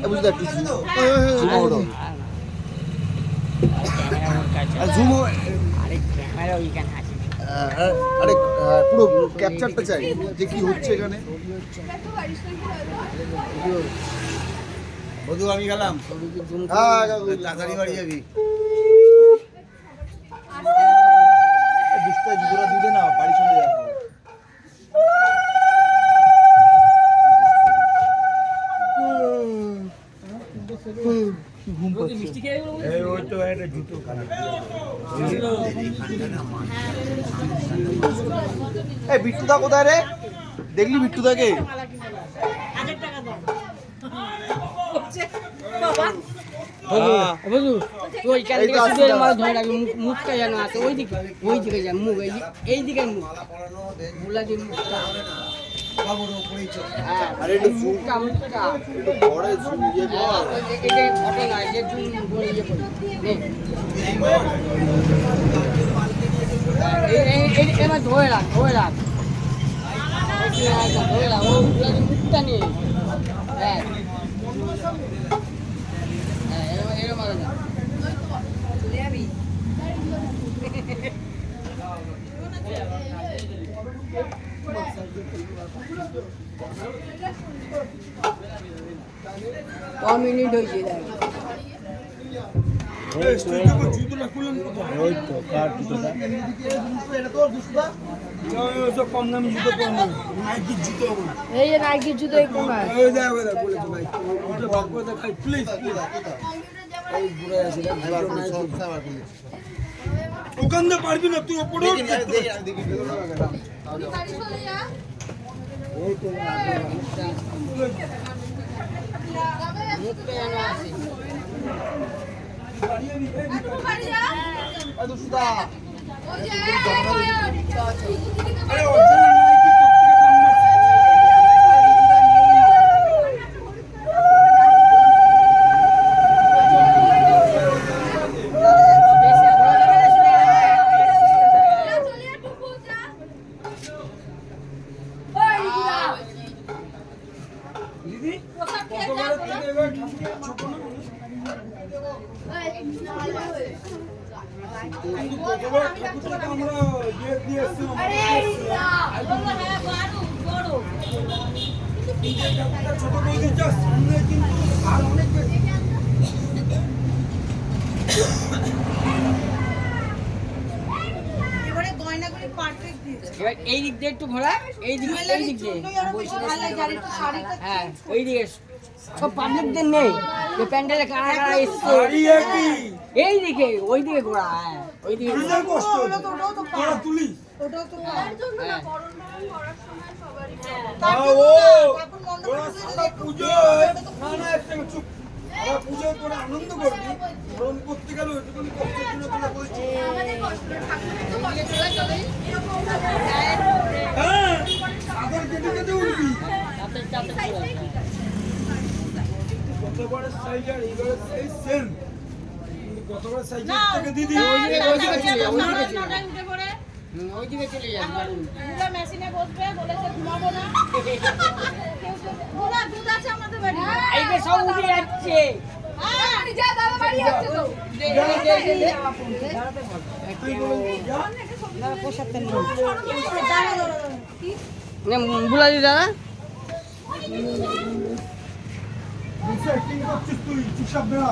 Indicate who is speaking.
Speaker 1: বুঝতে পারছি জুম আরে পুরো ক্যাপচারটা চাই যে কি হচ্ছে এখানে। বধু আমি গেলাম, তাড়াতাড়ি বাড়ি যাবি। দুষ্টাই জুতোটা দিবে না, বাড়ি চলে যাবো। বিট্টুদা কোথায় রে? দেখলি বিট্টুদাকে?
Speaker 2: মুখটা যেন আছে ওইদিকে যা মুখ এইদিকে মুখ মুখটা ধরে রাখ মুখটা নিয়ে হ্যাঁ এরকম মিনিট হয়েছে
Speaker 3: কম দামি জুতো নাইকির জুতো
Speaker 2: এই যে নাইকির জুতো
Speaker 3: প্লিজ ওখান দিয়ে পারবি না তুই ওপরে
Speaker 2: এই দিক দিয়ে একটু ঘোরা এই দিক দিয়ে হ্যাঁ ওই দিকে সব পাবলিকদের নেই যে প্যান্ডেলে কারা কারা এসছে এই দিকে ওই দিকে ঘোরা হ্যাঁ ওই দিকে
Speaker 3: পুজো করে আনন্দ করবি গ্রহণ করতে গেল গতবারের সাইজ আর এইবারের সাইজ সেম, গতবারের সাইজ থেকে দিদি
Speaker 2: ওইদিকে চলে যাবে
Speaker 4: মেশিনে বসবে বলেছে ঘুমাবো না দুধ আছে আমাদের বাড়ি
Speaker 2: এই যে সব উঠে যাচ্ছে
Speaker 4: যা দাদা বাড়ি যাচ্ছে তো
Speaker 2: বুলালি দাদা
Speaker 3: তুই চুপচাপ বেড়া।